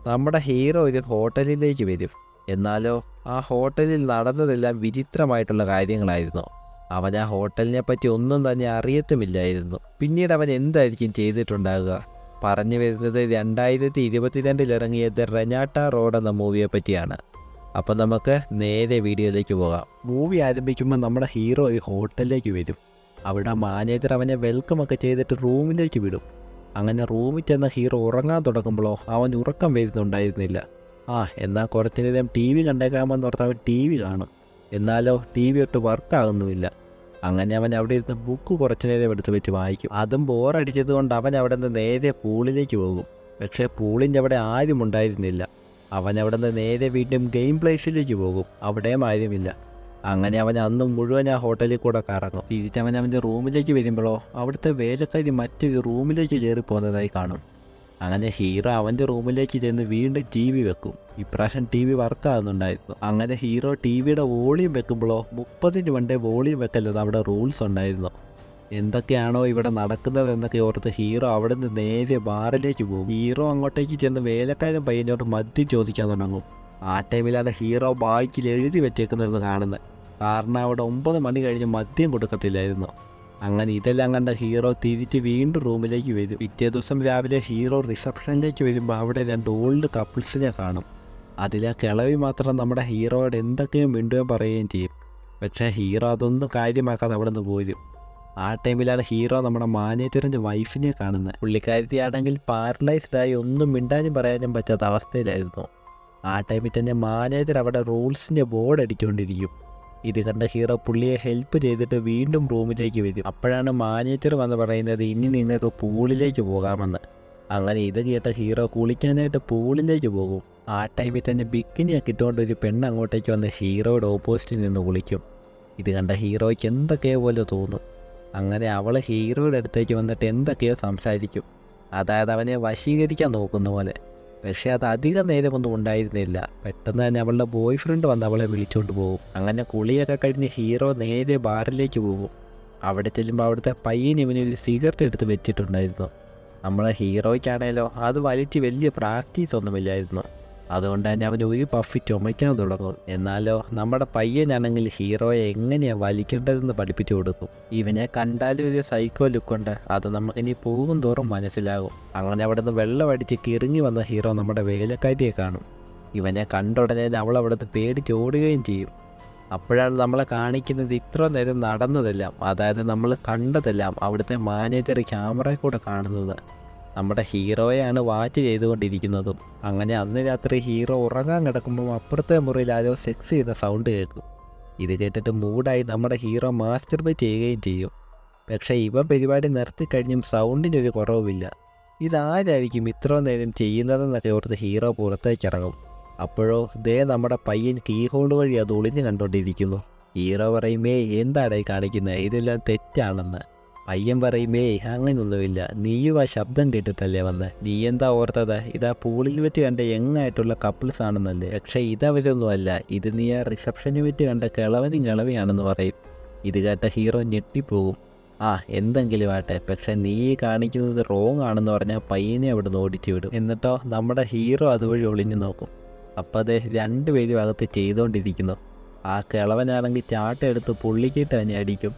നമ്മുടെ ഹീറോ ഒരു ഹോട്ടലിലേക്ക് വരും. എന്നാലോ ആ ഹോട്ടലിൽ നടന്നതെല്ലാം വിചിത്രമായിട്ടുള്ള കാര്യങ്ങളായിരുന്നു. അവൻ ആ ഹോട്ടലിനെ പറ്റി ഒന്നും തന്നെ അറിയത്തുമില്ലായിരുന്നു. പിന്നീട് അവൻ എന്തായിരിക്കും ചെയ്തിട്ടുണ്ടാകുക? പറഞ്ഞു വരുന്നത് 2022 ഇറങ്ങിയ ദ റെനാട്ട റോഡ് എന്ന മൂവിയെ പറ്റിയാണ്. അപ്പം നമുക്ക് നേരെ വീഡിയോയിലേക്ക് പോകാം. മൂവി ആരംഭിക്കുമ്പോൾ നമ്മുടെ ഹീറോ ഒരു ഹോട്ടലിലേക്ക് വരും. അവിടെ മാനേജർ അവനെ വെൽക്കം ഒക്കെ ചെയ്തിട്ട് റൂമിലേക്ക് വിടും. അങ്ങനെ റൂമിൽ ചെന്ന ഹീറോ ഉറങ്ങാൻ തുടങ്ങുമ്പോഴോ അവൻ ഉറക്കം വരുന്നുണ്ടായിരുന്നില്ല. എന്നാൽ കുറച്ചു നേരം ടി വി കണ്ടേക്കാമെന്ന് ഓർത്ത് അവൻ ടി വി കാണും. എന്നാലോ ടി വി ഒട്ട് വർക്കാകുന്നുമില്ല. അങ്ങനെ അവൻ അവിടെ ഇരുന്ന് ബുക്ക് കുറച്ചു നേരം എടുത്ത് വെച്ച് വായിക്കും. അതും ബോറടിച്ചത് കൊണ്ട് അവൻ അവിടെ നിന്ന് നേരെ പൂളിലേക്ക് പോകും. പക്ഷേ പൂളിൻ്റെ അവിടെ ആരും ഉണ്ടായിരുന്നില്ല. അവൻ അവിടെ നിന്ന് നേരെ വീണ്ടും ഗെയിം പ്ലേസിലേക്ക് പോകും. അവിടെയും ആരുമില്ല. അങ്ങനെ അവൻ അന്നും മുഴുവൻ ആ ഹോട്ടലിൽ കൂടെ കറങ്ങും. തിരിച്ചവൻ അവൻ്റെ റൂമിലേക്ക് വരുമ്പോഴോ അവിടുത്തെ വേലക്കാരി മറ്റൊരു റൂമിലേക്ക് കയറി പോകുന്നതായി കാണും. അങ്ങനെ ഹീറോ അവൻ്റെ റൂമിലേക്ക് ചെന്ന് വീണ്ടും ടി വി വെക്കും. ഇപ്രാവശ്യം ടി വി വർക്കാകുന്നുണ്ടായിരുന്നു. അങ്ങനെ ഹീറോ ടി വിയുടെ വോളിയം വെക്കുമ്പോഴോ 30 വണ്ടേ വോളിയം വെക്കല്ലത് അവിടെ റൂൾസ് ഉണ്ടായിരുന്നു. എന്തൊക്കെയാണോ ഇവിടെ നടക്കുന്നത് എന്നൊക്കെ ഓർത്ത് ഹീറോ അവിടെ നിന്ന് നേരെ ബാറിലേക്ക് പോകും. ഹീറോ അങ്ങോട്ടേക്ക് ചെന്ന് വേലക്കാരൻ പയ്യനോട് മദ്യം ചോദിക്കാൻ തുടങ്ങും. ആ ടൈമിലാണ് ഹീറോ ബാക്കിൽ എഴുതി വെച്ചേക്കുന്നതെന്ന് കാണുന്നത്. കാരണം അവിടെ 9 മണി കഴിഞ്ഞ് മദ്യം കൊടുക്കത്തില്ലായിരുന്നു. അങ്ങനെ ഇതെല്ലാം കണ്ട ഹീറോ തിരിച്ച് വീണ്ടും റൂമിലേക്ക് വരും. പിറ്റേ ദിവസം രാവിലെ ഹീറോ റിസപ്ഷനിലേക്ക് വരുമ്പോൾ അവിടെ 2 ഓൾഡ് കപ്പിൾസിനെ കാണും. അതിലെ കിളവി മാത്രം നമ്മുടെ ഹീറോയോട് എന്തൊക്കെയോ മിണ്ടുകയും പറയുകയും ചെയ്യും. പക്ഷേ ഹീറോ അതൊന്നും കാര്യമാക്കാതെ അവിടെ നിന്ന് പോരും. ആ ടൈമിലാണ് ഹീറോ നമ്മുടെ മാനേജറിൻ്റെ വൈഫിനെ കാണുന്നത്. പുള്ളിക്കാരത്തിയാണെങ്കിൽ പാരലൈസ്ഡായി ഒന്നും മിണ്ടാനും പറയാനും പറ്റാത്ത അവസ്ഥയിലായിരുന്നു. ആ ടൈമിൽ തന്നെ മാനേജർ അവിടെ റൂൾസിൻ്റെ ബോർഡ് അടിച്ചുകൊണ്ടിരിക്കും. ഇത് കണ്ട ഹീറോ പുള്ളിയെ ഹെൽപ്പ് ചെയ്തിട്ട് വീണ്ടും റൂമിലേക്ക് വരും. അപ്പോഴാണ് മാനേജർ വന്ന് പറയുന്നത് ഇനി നിങ്ങൾക്ക് പൂളിലേക്ക് പോകാമെന്ന്. അങ്ങനെ ഇത് കേട്ട ഹീറോ കുളിക്കാനായിട്ട് പൂളിലേക്ക് പോകും. ആ ടൈമിൽ തന്നെ ബിക്കിനിയൊക്കെ ഇട്ടുകൊണ്ട് ഒരു പെണ്ണ് അങ്ങോട്ടേക്ക് വന്ന് ഹീറോയുടെ ഓപ്പോസിറ്റിൽ നിന്ന് കുളിക്കും. ഇത് കണ്ട ഹീറോയ്ക്ക് എന്തൊക്കെയോ പോലെ തോന്നും. അങ്ങനെ അവൾ ഹീറോയുടെ അടുത്തേക്ക് വന്നിട്ട് എന്തൊക്കെയോ സംസാരിക്കും. അതായത് അവനെ വശീകരിക്കാൻ നോക്കുന്ന പോലെ. പക്ഷേ അത് അധികം നേരമൊന്നും ഉണ്ടായിരുന്നില്ല. പെട്ടെന്ന് തന്നെ അവളുടെ ബോയ് ഫ്രണ്ട് വന്ന് അവളെ വിളിച്ചുകൊണ്ട് പോകും. അങ്ങനെ കുളിയൊക്കെ കഴിഞ്ഞ് ഹീറോ നേരെ ബാറിലേക്ക് പോകും. അവിടെ ചെല്ലുമ്പോൾ അവിടുത്തെ പയ്യൻ ഇവനൊരു സിഗരറ്റ് എടുത്ത് വെച്ചിട്ടുണ്ടായിരുന്നു. നമ്മളെ ഹീറോയ്ക്കാണേലോ അത് വലിച്ച് വലിയ പ്രാക്ടീസ് ഒന്നുമില്ലായിരുന്നു. അതുകൊണ്ട് തന്നെ അവൻ ഒരു പഫി ചുമയ്ക്കാൻ തുടങ്ങും. എന്നാലോ നമ്മുടെ പയ്യനാണെങ്കിൽ ഹീറോയെ എങ്ങനെയാണ് വലിക്കേണ്ടതെന്ന് പഠിപ്പിച്ചു കൊടുക്കും. ഇവനെ കണ്ടാലും ഒരു സൈക്കോ ലുക്കുണ്ട്. അത് നമുക്കിനി പോകും തോറും മനസ്സിലാകും. അങ്ങനെ അവിടെ നിന്ന് വെള്ളമടിച്ച് കിറങ്ങി വന്ന ഹീറോ നമ്മുടെ വേലക്കാരിയെ കാണും. ഇവനെ കണ്ടുടനെ അവൾ അവിടെ നിന്ന് പേടിച്ചോടുകയും ചെയ്യും. അപ്പോഴാണ് നമ്മളെ കാണിക്കുന്നത് ഇത്ര നേരം നടന്നതെല്ലാം, അതായത് നമ്മൾ കണ്ടതെല്ലാം അവിടുത്തെ മാനേജർ ക്യാമറയിൽ കൂടെ കാണുന്നത്. നമ്മുടെ ഹീറോയെയാണ് വാച്ച് ചെയ്തുകൊണ്ടിരിക്കുന്നതും. അങ്ങനെ അന്ന് രാത്രി ഹീറോ ഉറങ്ങാൻ കിടക്കുമ്പോൾ അപ്പുറത്തെ മുറിയിൽ ആരോ സെക്സ് ചെയ്യുന്ന സൗണ്ട് കേൾക്കും. ഇത് കേട്ടിട്ട് മൂഡായി നമ്മുടെ ഹീറോ മാസ്റ്റർബേറ്റ് ചെയ്യുകയും ചെയ്യും. പക്ഷേ ഇവൻ പരിപാടി നിർത്തിക്കഴിഞ്ഞും സൗണ്ടിനൊരു കുറവുമില്ല. ഇതാരായിരിക്കും ഇത്ര നേരം ചെയ്യുന്നതെന്നൊക്കെ ഓർത്ത് ഹീറോ പുറത്തേക്ക് ഇറങ്ങും. അപ്പോഴോ നമ്മുടെ പയ്യൻ കീ ഹോൾ വഴി അത് ഒളിഞ്ഞു കണ്ടുകൊണ്ടിരിക്കുന്നു. ഹീറോ പറയുമേ എന്താടായി കാണിക്കുന്നത്, ഇതെല്ലാം തെറ്റാണെന്ന്. പയ്യൻ പറയുമേ അങ്ങനെയൊന്നുമില്ല, നീയും ആ ശബ്ദം കേട്ടിട്ടല്ലേ വന്ന്, നീ എന്താ ഓർത്തത് ഇതാ പൂളിൽ വെച്ച് കണ്ട യങ്ങായിട്ടുള്ള കപ്പിൾസ് ആണെന്നല്ലേ. പക്ഷേ ഇതവരൊന്നുമല്ല, ഇത് നീ ആ റിസപ്ഷനിൽ വെച്ച് കണ്ട കിളവനും കിളവിയാണെന്ന് പറയും. ഇത് കേട്ട ഹീറോ ഞെട്ടിപ്പോകും. എന്തെങ്കിലും ആട്ടെ, പക്ഷെ നീ കാണിക്കുന്നത് റോങ് ആണെന്ന് പറഞ്ഞാൽ പയ്യനെ അവിടെ നിന്ന് ഓടിച്ചു വിടും. എന്നിട്ടോ നമ്മുടെ ഹീറോ അതുവഴി ഒളിഞ്ഞു നോക്കും. അപ്പോൾ അത് 2 പേരും അകത്ത് ചെയ്തുകൊണ്ടിരിക്കുന്നു. ആ കിളവനാണെങ്കിൽ ചാട്ടെടുത്ത് പുള്ളിക്കിട്ട് തന്നെ അടിക്കും.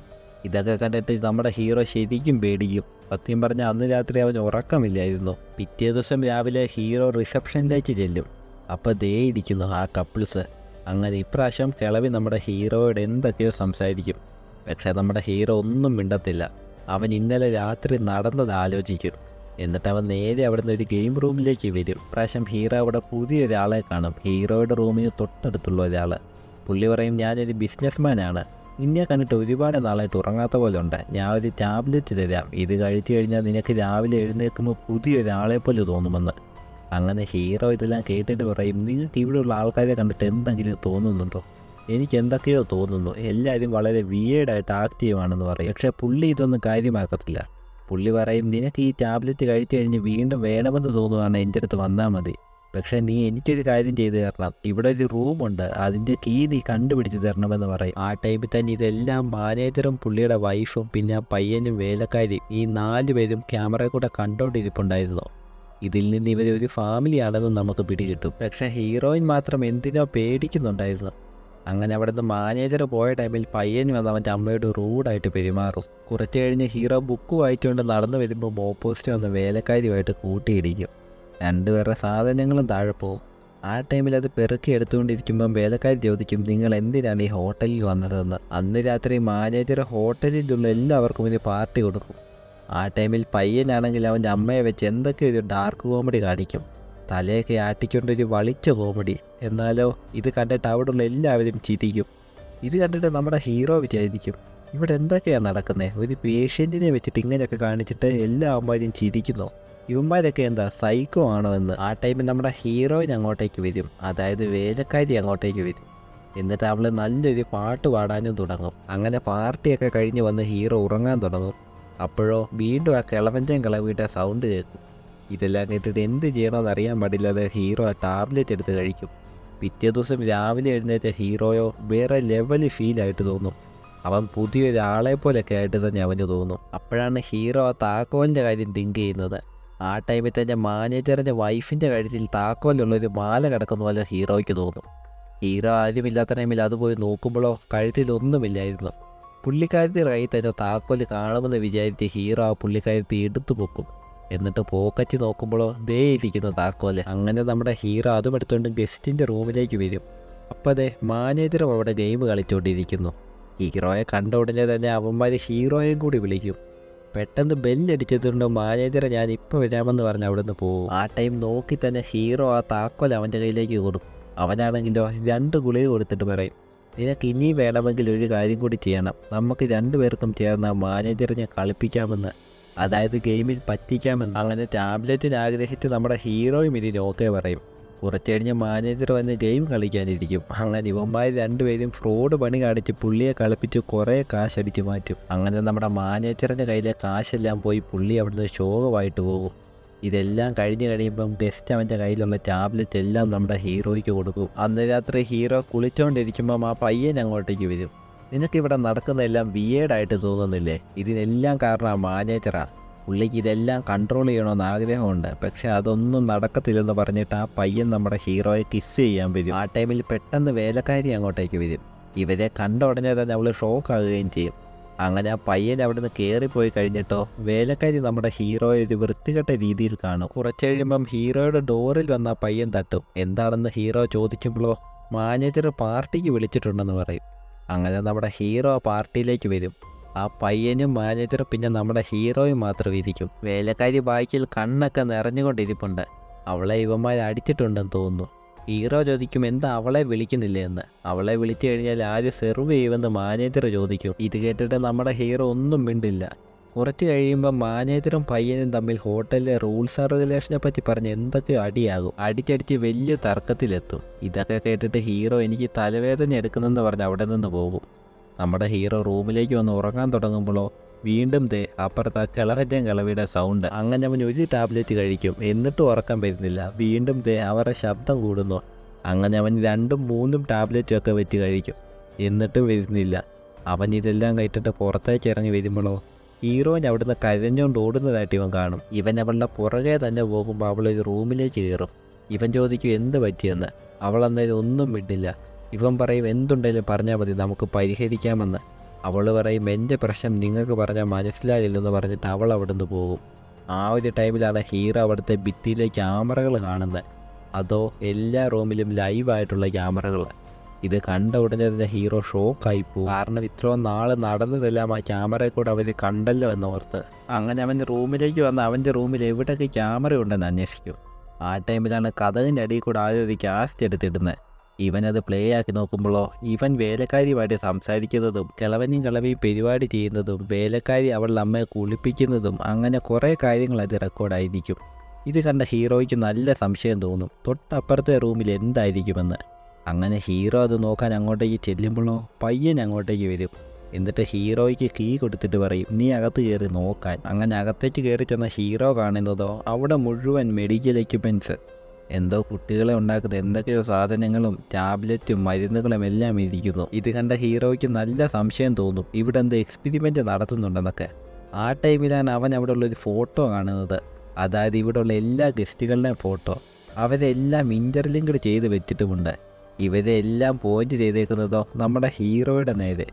ഇതൊക്കെ കണ്ടിട്ട് നമ്മുടെ ഹീറോ ശരിക്കും പേടിക്കും. സത്യം പറഞ്ഞാൽ അന്ന് രാത്രി അവൻ ഉറക്കമില്ലായിരുന്നു. പിറ്റേ ദിവസം രാവിലെ ഹീറോ റിസപ്ഷനിലേക്ക് ചെല്ലും. അപ്പോൾ ഇരിക്കുന്നു ആ കപ്പിൾസ്. അങ്ങനെ ഇപ്രാവശ്യം കിളവി നമ്മുടെ ഹീറോയോട് എന്തൊക്കെയോ സംസാരിക്കും. പക്ഷേ നമ്മുടെ ഹീറോ ഒന്നും മിണ്ടത്തില്ല. അവൻ ഇന്നലെ രാത്രി നടന്നത് ആലോചിക്കും. എന്നിട്ട് അവൻ നേരെ അവിടെ നിന്ന് ഒരു ഗെയിം റൂമിലേക്ക് വരും. ഇപ്രാവശ്യം ഹീറോ അവിടെ പുതിയൊരാളെ കാണും. ഹീറോയുടെ റൂമിന് തൊട്ടടുത്തുള്ള ഒരാൾ. പുള്ളി പറയും ഞാനൊരു ബിസിനസ്മാനാണ്, നിന്നെ കണ്ടിട്ട് ഒരുപാട് നാളായിട്ട് ഉറങ്ങാത്ത പോലെ ഉണ്ട്, ഞാൻ ഒരു ടാബ്ലറ്റ് തരാം, ഇത് കഴിച്ചു കഴിഞ്ഞാൽ നിനക്ക് രാവിലെ എഴുന്നേൽക്കുമ്പോൾ പുതിയൊരാളെ പോലെ തോന്നുമെന്ന്. അങ്ങനെ ഹീറോ ഇതെല്ലാം കേട്ടിട്ട് പറയും നിങ്ങൾക്ക് ഇവിടെയുള്ള ആൾക്കാരെ കണ്ടിട്ട് എന്തെങ്കിലും തോന്നുന്നുണ്ടോ? എനിക്ക് എന്തൊക്കെയോ തോന്നുന്നു, എല്ലാവരും വളരെ വിയേഡായിട്ട് ആക്റ്റീവാണെന്ന് പറയും. പക്ഷേ പുള്ളി ഇതൊന്നും കാര്യമാക്കത്തില്ല. പുള്ളി പറയും നിനക്ക് ഈ ടാബ്ലറ്റ് കഴിച്ചു കഴിഞ്ഞ് വീണ്ടും വേണമെന്ന് തോന്നുവാണ് എൻ്റെ അടുത്ത് വന്നാൽ മതി. പക്ഷേ നീ എനിക്കൊരു കാര്യം ചെയ്തു തരണം, ഇവിടെ ഒരു റൂമുണ്ട്, അതിൻ്റെ കീ നീ കണ്ടുപിടിച്ച് തരണമെന്ന് പറയും. ആ ടൈമിൽ തന്നെ ഇതെല്ലാം മാനേജറും പുള്ളിയുടെ വൈഫും പിന്നെ പയ്യനും വേലക്കാരിയും ഈ 4 പേരും ക്യാമറയിൽ കൂടെ കണ്ടോണ്ടിരിപ്പുണ്ടായിരുന്നു. ഇതിൽ നിന്ന് ഇവരൊരു ഫാമിലിയാണെന്ന് നമുക്ക് പിടികിട്ടും. പക്ഷേ ഹീറോയിൻ മാത്രം എന്തിനോ പേടിക്കുന്നുണ്ടായിരുന്നു. അങ്ങനെ അവിടെ നിന്ന് മാനേജർ പോയ ടൈമിൽ പയ്യൻ വന്ന് അവൻ്റെ അമ്മയോട് റൂഡായിട്ട് പെരുമാറും. കുറച്ച് കഴിഞ്ഞ് ഹീറോ ബുക്ക് വായിച്ചുകൊണ്ട് നടന്നു വരുമ്പോൾ ഓപ്പോസിറ്റ് വന്ന് വേലക്കാരിയുമായിട്ട് കൂട്ടിയിടിക്കും. രണ്ടുപേരുടെ സാധനങ്ങളും താഴെ പോകും. ആ ടൈമിൽ അത് പെറുക്കി എടുത്തുകൊണ്ടിരിക്കുമ്പം വേലക്കാരി ചോദിക്കും, നിങ്ങൾ എന്തിനാണ് ഈ ഹോട്ടലിൽ വന്നതെന്ന്. അന്ന് രാത്രി മാനേജർ ഹോട്ടലിലുള്ള എല്ലാവർക്കും ഒരു പാർട്ടി കൊടുക്കും. ആ ടൈമിൽ പയ്യനാണെങ്കിൽ അവൻ്റെ അമ്മയെ വെച്ച് എന്തൊക്കെ ഒരു ഡാർക്ക് കോമഡി കാണിക്കും. തലയൊക്കെ ആട്ടിക്കൊണ്ടൊരു വളിച്ച കോമഡി. എന്നാലോ ഇത് കണ്ടിട്ട് അവിടെയുള്ള എല്ലാവരും ചിരിക്കും. ഇത് കണ്ടിട്ട് നമ്മുടെ ഹീറോ വിചാരിക്കും, ഇവിടെ എന്തൊക്കെയാണ് നടക്കുന്നത്? ഒരു പേഷ്യൻറ്റിനെ വെച്ചിട്ട് ഇങ്ങനെയൊക്കെ കാണിച്ചിട്ട് എല്ലാ അമ്മമാരും ചിരിക്കുന്നു. ഇവന്മാരൊക്കെ എന്താ സൈക്കോ ആണോ എന്ന്. ആ ടൈമിൽ നമ്മുടെ ഹീറോയിൻ അങ്ങോട്ടേക്ക് വരും, അതായത് വേലക്കാരി അങ്ങോട്ടേക്ക് വരും. എന്നിട്ട് അവൾ നല്ലൊരു പാട്ട് പാടാനും തുടങ്ങും. അങ്ങനെ പാർട്ടിയൊക്കെ കഴിഞ്ഞ് വന്ന് ഹീറോ ഉറങ്ങാൻ തുടങ്ങും. അപ്പോഴോ വീണ്ടും ആ കിളവൻ്റെ കിളവിയുടെ സൗണ്ട് കേൾക്കും. ഇതെല്ലാം കേട്ടിട്ട് എന്ത് ചെയ്യണമെന്ന് അറിയാൻ പാടില്ലാതെ ഹീറോ ആ ടാബ്ലറ്റ് എടുത്ത് കഴിക്കും. പിറ്റേ ദിവസം രാവിലെ എഴുന്നേറ്റ ഹീറോയോ വേറെ ലെവല് ഫീലായിട്ട് തോന്നും. അവൻ പുതിയൊരാളെ പോലെയൊക്കെ ആയിട്ട് തന്നെ അവന് തോന്നും. അപ്പോഴാണ് ഹീറോ ആ താക്കോലിൻ്റെ കാര്യം തിങ്ക് ചെയ്യുന്നത്. ആ ടൈമിൽ തന്നെ മാനേജറിൻ്റെ വൈഫിൻ്റെ കഴുത്തിൽ താക്കോലുള്ളൊരു മാല കിടക്കുന്ന പോലെ ഹീറോയ്ക്ക് തോന്നും. ഹീറോ ആരുമില്ലാത്ത ടൈമിൽ അത് പോയി നോക്കുമ്പോഴോ കഴുത്തിലൊന്നുമില്ലായിരുന്നു. പുള്ളിക്കാരത്തി കയ്യിൽ തന്നെ താക്കോല് കാണുമെന്ന് വിചാരിച്ച് ഹീറോ ആ പുള്ളിക്കാരത്തി എടുത്തു പൊക്കും. എന്നിട്ട് പോക്കറ്റ് നോക്കുമ്പോഴോ ദേ ഇരിക്കുന്ന താക്കോല്. അങ്ങനെ നമ്മുടെ ഹീറോ അതും എടുത്തുകൊണ്ട് ഗസ്റ്റിൻ്റെ റൂമിലേക്ക് വരും. അപ്പോൾ അതെ മാനേജറും അവിടെ ഗെയിം കളിച്ചുകൊണ്ടിരിക്കുന്നു. ഹീറോയെ കണ്ട ഉടനെ തന്നെ അവന്മാർ ഹീറോയും കൂടി വിളിക്കും. പെട്ടെന്ന് ബെല്ലടിച്ചതുകൊണ്ട് മാനേജറെ ഞാൻ ഇപ്പോൾ വരാമെന്ന് പറഞ്ഞ് അവിടെ നിന്ന് പോകും. ആ ടൈം നോക്കി തന്നെ ഹീറോ ആ താക്കോൽ അവൻ്റെ കയ്യിലേക്ക് കൊടുക്കും. അവനാണെങ്കിലോ 2 ഗുളിക കൊടുത്തിട്ട് പറയും, നിനക്ക് ഇനി വേണമെങ്കിൽ ഒരു കാര്യം കൂടി ചെയ്യണം. നമുക്ക് 2 പേർക്കും ചേർന്ന് മാനേജറിനെ കളിപ്പിക്കാമെന്ന്, അതായത് ഗെയിമിൽ പറ്റിക്കാമെന്ന്. അങ്ങനെ ടാബ്ലറ്റിന് ആഗ്രഹിച്ച് നമ്മുടെ ഹീറോയും ഇതിന് ഓക്കെ പറയും. കുറച്ച് കഴിഞ്ഞ് മാനേജർ വന്ന് ഗെയിം കളിക്കാനിരിക്കും. അങ്ങനെ ഇവന്മാർ 2 പേരും ഫ്രോഡ് പണി കാണിച്ച് പുള്ളിയെ കളിപ്പിച്ച് കുറേ കാശ് അടിച്ച് മാറ്റും. അങ്ങനെ നമ്മുടെ മാനേജറിൻ്റെ കയ്യിലെ കാശെല്ലാം പോയി പുള്ളി അവിടുന്ന് ശോകമായിട്ട് പോകും. ഇതെല്ലാം കഴിഞ്ഞ് കഴിയുമ്പം ഗസ്റ്റ് അവൻ്റെ കയ്യിലുള്ള ടാബ്ലറ്റ് എല്ലാം നമ്മുടെ ഹീറോയ്ക്ക് കൊടുക്കും. അന്ന് രാത്രി ഹീറോ കുളിച്ചുകൊണ്ടിരിക്കുമ്പം ആ പയ്യൻ അങ്ങോട്ടേക്ക് വരും. നിനക്കിവിടെ നടക്കുന്നതെല്ലാം വിയേഡായിട്ട് തോന്നുന്നില്ലേ? ഇതിനെല്ലാം കാരണം ആ മാനേജറാണ്. പുള്ളിക്ക് ഇതെല്ലാം കൺട്രോൾ ചെയ്യണമെന്ന് ആഗ്രഹമുണ്ട്, പക്ഷെ അതൊന്നും നടക്കത്തില്ലെന്ന് പറഞ്ഞിട്ട് ആ പയ്യൻ നമ്മുടെ ഹീറോയെ കിസ് ചെയ്യാൻ വരും. ആ ടൈമിൽ പെട്ടെന്ന് വേലക്കാരി അങ്ങോട്ടേക്ക് വരും. ഇവരെ കണ്ട ഉടനെ തന്നെ അവൾ ഷോക്കാകുകയും ചെയ്യും. അങ്ങനെ ആ പയ്യൻ അവിടെ നിന്ന് കയറിപ്പോയി കഴിഞ്ഞിട്ടോ വേലക്കാരി നമ്മുടെ ഹീറോയെ ഒരു വൃത്തികെട്ട രീതിയിൽ കാണും. കുറച്ച് കഴിയുമ്പം ഹീറോയുടെ ഡോറിൽ വന്ന ആ പയ്യൻ തട്ടും. എന്താണെന്ന് ഹീറോ ചോദിക്കുമ്പോഴോ മാനേജർ പാർട്ടിക്ക് വിളിച്ചിട്ടുണ്ടെന്ന് പറയും. അങ്ങനെ നമ്മുടെ ഹീറോ ആ പാർട്ടിയിലേക്ക് വരും. ആ പയ്യനും മാനേജറും പിന്നെ നമ്മുടെ ഹീറോയും മാത്രം ഇരിക്കും. വേലക്കാരി ബാക്കിൽ കണ്ണൊക്കെ നിറഞ്ഞുകൊണ്ടിരിപ്പുണ്ട്. അവളെ ഇവന്മാർ അടിച്ചിട്ടുണ്ടെന്ന് തോന്നുന്നു. ഹീറോ ചോദിക്കും, എന്താ അവളെ വിളിക്കുന്നില്ലേ എന്ന്. അവളെ വിളിച്ചു കഴിഞ്ഞാൽ ആര് സെർവ് ചെയ്യുമെന്ന് മാനേജർ ചോദിക്കും. ഇത് കേട്ടിട്ട് നമ്മുടെ ഹീറോ ഒന്നും മിണ്ടില്ല. കുറച്ച് കഴിയുമ്പോൾ മാനേജറും പയ്യനും തമ്മിൽ ഹോട്ടലിലെ റൂൾസ് ആൻഡ് റെഗുലേഷനെ പറ്റി പറഞ്ഞ് എന്തൊക്കെയോ അടിയാകും. അടിച്ചടിച്ച് വലിയ തർക്കത്തിലെത്തും. ഇതൊക്കെ കേട്ടിട്ട് ഹീറോ എനിക്ക് തലവേദന എടുക്കുന്നെന്ന് പറഞ്ഞ് അവിടെ നിന്ന് പോകും. നമ്മുടെ ഹീറോ റൂമിലേക്ക് വന്ന് ഉറങ്ങാൻ തുടങ്ങുമ്പോഴോ വീണ്ടും അപ്പുറത്ത് ആ കിളവിയുടെ സൗണ്ട്. അങ്ങനെ അവൻ ഒരു ടാബ്ലറ്റ് കഴിക്കും, എന്നിട്ടും ഉറക്കം വരുന്നില്ല. വീണ്ടും അവരുടെ ശബ്ദം കൂടുന്നു. അങ്ങനെ അവൻ 2ഉം 3ഉം ടാബ്ലറ്റും ഒക്കെ വെച്ച് കഴിക്കും, എന്നിട്ടും വരുന്നില്ല. അവൻ ഇതെല്ലാം കഴിച്ചിട്ട് പുറത്തേക്ക് ഇറങ്ങി വരുമ്പോഴോ ഹീറോയിന് അവിടുന്ന് കരഞ്ഞുകൊണ്ട് ഓടുന്നതായിട്ട് ഇവൻ കാണും. ഇവൻ അവളുടെ പുറകെ തന്നെ പോകുമ്പോൾ അവളൊരു റൂമിലേക്ക് കയറും. ഇവൻ ചോദിക്കും എന്ത് പറ്റിയെന്ന്. അവൾ അന്നേരം ഒന്നും വിട്ടില്ല. ഇവൻ പറയും എന്തുണ്ടെങ്കിലും പറഞ്ഞാൽ മതി, നമുക്ക് പരിഹരിക്കാമെന്ന്. അവൾ പറയും എൻ്റെ പ്രശ്നം നിങ്ങൾക്ക് പറഞ്ഞാൽ മനസ്സിലായില്ലെന്ന് പറഞ്ഞിട്ട് അവൾ അവിടുന്ന് പോകും. ആ ഒരു ടൈമിലാണ് ഹീറോ അവിടുത്തെ ഭിത്തിയിലെ ക്യാമറകൾ കാണുന്നത്. അതോ എല്ലാ റൂമിലും ലൈവായിട്ടുള്ള ക്യാമറകൾ. ഇത് കണ്ട ഉടനെ തന്നെ ഹീറോ ഷോക്കായി പോകും. കാരണം ഇത്രയും നാൾ നടന്നതെല്ലാം ആ ക്യാമറയിൽ കൂടെ അവർ കണ്ടല്ലോ എന്നോർത്ത്. അങ്ങനെ അവൻ റൂമിലേക്ക് വന്ന് അവൻ്റെ റൂമിൽ എവിടെയൊക്കെ ക്യാമറ ഉണ്ടെന്ന് അന്വേഷിക്കും. ആ ടൈമിലാണ് കഥകിൻ്റെ അടിയിൽ കൂടെ ആരും ഒരു കാസ്റ്റ് എടുത്തിടുന്നത്. ഇവനത് പ്ലേ ആക്കി നോക്കുമ്പോഴോ ഇവൻ വേലക്കാരിയുമായിട്ട് സംസാരിക്കുന്നതും കിളവനും കിളവിയും പരിപാടി ചെയ്യുന്നതും വേലക്കാരി അവളുടെ അമ്മയെ കുളിപ്പിക്കുന്നതും അങ്ങനെ കുറേ കാര്യങ്ങൾ അത് റെക്കോർഡായിരിക്കും. ഇത് കണ്ട ഹീറോയ്ക്ക് നല്ല സംശയം തോന്നും, തൊട്ടപ്പുറത്തെ റൂമിൽ എന്തായിരിക്കുമെന്ന്. അങ്ങനെ ഹീറോ അത് നോക്കാൻ അങ്ങോട്ടേക്ക് ചെല്ലുമ്പോഴോ പയ്യൻ അങ്ങോട്ടേക്ക് വരും. എന്നിട്ട് ഹീറോയ്ക്ക് കീ കൊടുത്തിട്ട് പറയും നീ അകത്ത് കയറി നോക്കാൻ. അങ്ങനെ അകത്തേക്ക് കയറി ചെന്ന ഹീറോ കാണുന്നതോ അവിടെ മുഴുവൻ മെഡിക്കൽ എക്യുപ്മെൻറ്റ്സ്, എന്തോ കുട്ടികളെ ഉണ്ടാക്കുന്ന എന്തൊക്കെയോ സാധനങ്ങളും ടാബ്ലറ്റും മരുന്നുകളും എല്ലാം ഇരിക്കുന്നു. ഇത് കണ്ട ഹീറോയ്ക്ക് നല്ല സംശയം തോന്നും, ഇവിടെ എന്തോ എക്സ്പെരിമെൻ്റ് നടത്തുന്നുണ്ടെന്നൊക്കെ. ആ ടൈമിലാണ് അവൻ അവിടെ ഉള്ളൊരു ഫോട്ടോ കാണുന്നത്. അതായത് ഇവിടെയുള്ള എല്ലാ ഗസ്റ്റുകളുടെയും ഫോട്ടോ അവരെല്ലാം ഇൻ്റർലിങ്ക്ഡ് ചെയ്ത് വെച്ചിട്ടുമുണ്ട്. ഇവരെല്ലാം പോയിന്റ് ചെയ്തേക്കുന്നതോ നമ്മുടെ ഹീറോയുടെ നേരെ.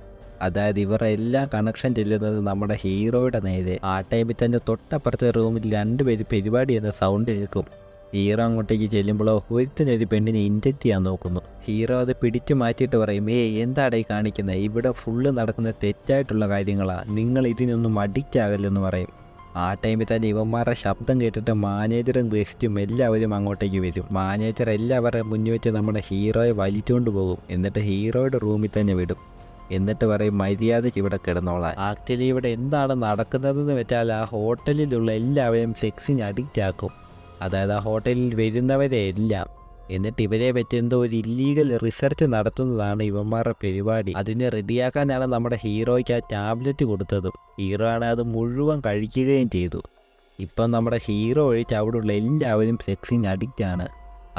അതായത് ഇവരുടെ എല്ലാ കണക്ഷൻ ചെല്ലുന്നത് നമ്മുടെ ഹീറോയുടെ നേരെ. ആ ടൈമിൽ തന്നെ തൊട്ടപ്പുറത്തെ റൂമിൽ 2 പേര് പരിപാടി എന്ന സൗണ്ട് കേൾക്കും. ഹീറോ അങ്ങോട്ടേക്ക് ചെല്ലുമ്പോഴോ ഒരുത്തിനൊരു പെണ്ണിനെ ഇൻജക്റ്റ് ചെയ്യാൻ നോക്കുന്നു. ഹീറോ അത് പിടിച്ചു മാറ്റിയിട്ട് പറയും, എന്താടാ ഈ കാണിക്കുന്നത്, ഇവിടെ ഫുള്ള് നടക്കുന്ന തെറ്റായിട്ടുള്ള കാര്യങ്ങളാണ്, നിങ്ങൾ ഇതിനൊന്നും അഡിക്റ്റ് ആകല്ലെന്ന് പറയും. ആ ടൈമിൽ തന്നെ ഇവന്മാരുടെ ശബ്ദം കേട്ടിട്ട് മാനേജറും ഗസ്റ്റും എല്ലാവരും അങ്ങോട്ടേക്ക് വരും. മാനേജർ എല്ലാവരുടെയും മുന്നിൽ വെച്ച് നമ്മുടെ ഹീറോയെ വലിച്ചുകൊണ്ട് പോകും. എന്നിട്ട് ഹീറോയുടെ റൂമിൽ തന്നെ വിടും. എന്നിട്ട് പറയും, മര്യാദയ്ക്ക് ഇവിടെ കിടന്നോളാം. ആക്ച്വലി ഇവിടെ എന്താണ് നടക്കുന്നതെന്ന് വെച്ചാൽ ആ ഹോട്ടലിലുള്ള എല്ലാവരെയും സെക്സിന് അഡിക്റ്റ് ആക്കും. അതായത് ആ ഹോട്ടലിൽ വരുന്നവരെ എല്ലാം. എന്നിട്ട് ഇവരെ പറ്റി എന്തോ ഒരു ഇല്ലീഗൽ റിസർച്ച് നടത്തുന്നതാണ് ഇവന്മാരുടെ പരിപാടി. അതിനെ റെഡിയാക്കാനാണ് നമ്മുടെ ഹീറോയ്ക്ക് ആ ടാബ്ലറ്റ് കൊടുത്തതും. ഹീറോ ആണ് അത് മുഴുവൻ കഴിക്കുകയും ചെയ്തു. ഇപ്പം നമ്മുടെ ഹീറോ ഒഴിച്ച് അവിടെയുള്ള എല്ലാവരും സെക്സിന് അഡിക്റ്റാണ്.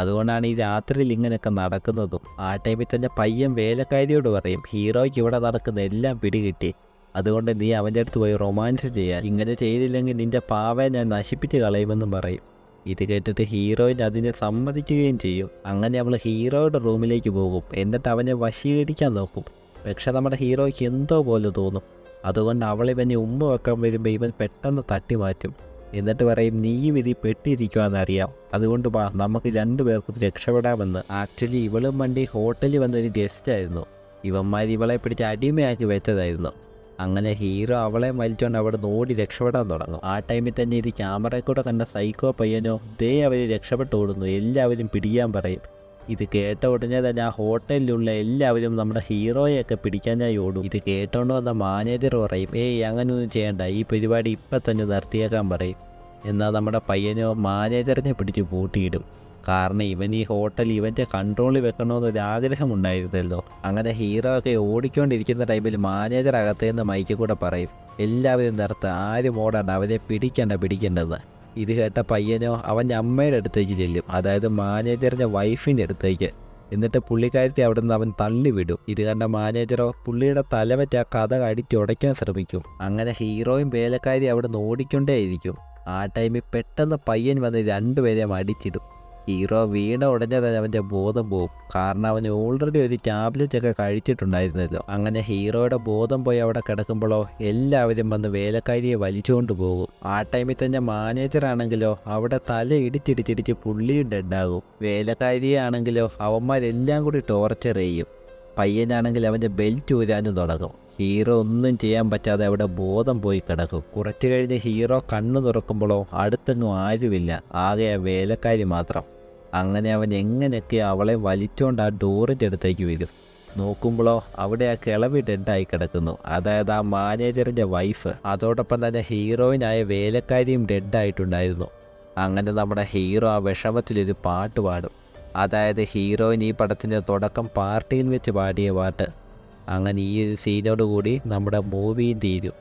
അതുകൊണ്ടാണ് ഈ രാത്രിയിൽ ഇങ്ങനെയൊക്കെ നടക്കുന്നതും. ആ ടൈമിൽ തന്നെ പയ്യൻ വേലക്കാരിയോട് പറയും, ഹീറോയ്ക്ക് ഇവിടെ നടക്കുന്ന എല്ലാം പിടികിട്ടി, അതുകൊണ്ട് നീ അവൻ്റെ അടുത്ത് പോയി റൊമാൻസ് ചെയ്യാൻ, ഇങ്ങനെ ചെയ്തില്ലെങ്കിൽ നിൻ്റെ പാവയെ ഞാൻ നശിപ്പിച്ച് കളയുമെന്നും പറയും. ഇത് കേട്ടിട്ട് ഹീറോയിൻ അതിനെ സമ്മതിക്കുകയും ചെയ്യും. അങ്ങനെ അവൾ ഹീറോയുടെ റൂമിലേക്ക് പോകും. എന്നിട്ട് അവനെ വശീകരിക്കാൻ നോക്കും. പക്ഷെ നമ്മുടെ ഹീറോയ്ക്ക് എന്തോ പോലെ തോന്നും. അതുകൊണ്ട് അവളിവനെ ഉമ്മ വെക്കാൻ വരുമ്പോൾ ഇവൻ പെട്ടെന്ന് തട്ടി മാറ്റും. എന്നിട്ട് പറയും, നീയും ഇതിൽ പെട്ടിരിക്കുവാന്നറിയാം, അതുകൊണ്ട് വാ, നമുക്ക് 2 പേർക്കും രക്ഷപ്പെടാമെന്ന്. ആക്ച്വലി ഇവളും വണ്ടി ഹോട്ടലിൽ വന്നൊരു ഗസ്റ്റായിരുന്നു. ഇവന്മാർ ഇവളെ പിടിച്ച് അടിമയാക്കി വെച്ചതായിരുന്നു. അങ്ങനെ ഹീറോ അവളെ വലിച്ചുകൊണ്ട് അവിടെ ഓടി രക്ഷപ്പെടാൻ തുടങ്ങും. ആ ടൈമിൽ തന്നെ ഇത് ക്യാമറയിൽ കൂടെ കണ്ട സൈക്കോ പയ്യനോ അവർ രക്ഷപ്പെട്ട് ഓടുന്നു. എല്ലാവരും പിടിക്കാൻ പറയും. ഇത് കേട്ട ഉടനെ തന്നെ ആ ഹോട്ടലിലുള്ള എല്ലാവരും നമ്മുടെ ഹീറോയെയൊക്കെ പിടിക്കാനായി ഓടും. ഇത് കേട്ടോണ്ട് വന്ന മാനേജർ പറയും, അങ്ങനെയൊന്നും ചെയ്യണ്ട, ഈ പരിപാടി ഇപ്പം തന്നെ നിർത്തിയേക്കാൻ പറയും. എന്നാൽ നമ്മുടെ പയ്യനോ മാനേജറിനെ പിടിച്ച് പൂട്ടിയിടും. കാരണം ഇവൻ ഈ ഹോട്ടൽ ഇവൻ്റെ കൺട്രോളിൽ വെക്കണമെന്നൊരാഗ്രഹമുണ്ടായിരുന്നല്ലോ. അങ്ങനെ ഹീറോ ഒക്കെ ഓടിക്കൊണ്ടിരിക്കുന്ന ടൈമിൽ മാനേജർ അകത്തേന്ന് മൈക്കിൽ കൂടെ പറയും, എല്ലാവരും നിർത്തുക, ആരും ഓടണ്ട, അവരെ പിടിക്കേണ്ടതെന്ന്. ഇത് കേട്ട പയ്യനോ അവൻ്റെ അമ്മയുടെ അടുത്തേക്ക് ചെല്ലും, അതായത് മാനേജറിൻ്റെ വൈഫിൻ്റെ അടുത്തേക്ക്. എന്നിട്ട് പുള്ളിക്കാരത്തെ അവിടെ നിന്ന് അവൻ തള്ളിവിടും. ഇത് കണ്ട മാനേജറോ പുള്ളിയുടെ തലവറ്റ ആ കഥ അടിച്ചുടയ്ക്കാൻ ശ്രമിക്കും. അങ്ങനെ ഹീറോയും വേലക്കാരി അവിടെ നിന്ന് ഓടിക്കൊണ്ടേയിരിക്കും. ആ ടൈമിൽ പെട്ടെന്ന് പയ്യൻ വന്ന് 2 പേരെയും അടിച്ചിടും. ഹീറോ വീണ ഉടനെ തന്നെ അവൻ്റെ ബോധം പോവും. കാരണം അവന് ഓൾറെഡി ഒരു ടാബ്ലറ്റ് ഒക്കെ കഴിച്ചിട്ടുണ്ടായിരുന്നല്ലോ. അങ്ങനെ ഹീറോയുടെ ബോധം പോയി അവിടെ കിടക്കുമ്പോഴോ എല്ലാവരും വന്ന് വേലക്കാരിയെ വലിച്ചുകൊണ്ട് പോകും. ആ ടൈമിൽ തന്നെ മാനേജർ ആണെങ്കിലോ അവിടെ തല ഇടിച്ചിടിച്ചിടിച്ച് പുള്ളിയും ഡെഡാകും. വേലക്കാരിയെ ആണെങ്കിലോ അവന്മാരെല്ലാം കൂടി ടോർച്ചർ ചെയ്യും. പയ്യനാണെങ്കിൽ അവൻ്റെ ബെൽറ്റ് ഊരാനും തുടങ്ങും. ഹീറോ ഒന്നും ചെയ്യാൻ പറ്റാതെ അവിടെ ബോധം പോയി കിടക്കും. കുറച്ച് കഴിഞ്ഞ് ഹീറോ കണ്ണു തുറക്കുമ്പോഴോ അടുത്തെങ്ങും ആരുമില്ല, ആകെ ആ വേലക്കാരി മാത്രം. അങ്ങനെ അവൻ എങ്ങനെയൊക്കെ അവളെ വലിച്ചുകൊണ്ട് ആ ഡോറിൻ്റെ അടുത്തേക്ക് വരും. നോക്കുമ്പോഴോ അവിടെ ആ കിളവി ഡെഡായി കിടക്കുന്നു, അതായത് ആ മാനേജറിൻ്റെ വൈഫ്. അതോടൊപ്പം തന്നെ ഹീറോയിനായ വേലക്കാരിയും ഡെഡായിട്ടുണ്ടായിരുന്നു. അങ്ങനെ നമ്മുടെ ഹീറോ ആ വിഷമത്തിലൊരു പാട്ട് പാടും. അതായത് ഹീറോയിൻ ഈ പടത്തിൻ്റെ തുടക്കം പാർട്ടിയിൽ വെച്ച് പാടിയ പാട്ട്. അങ്ങനെ ഈ ഒരു സീനോട് കൂടി നമ്മുടെ മൂവിയും തീരും.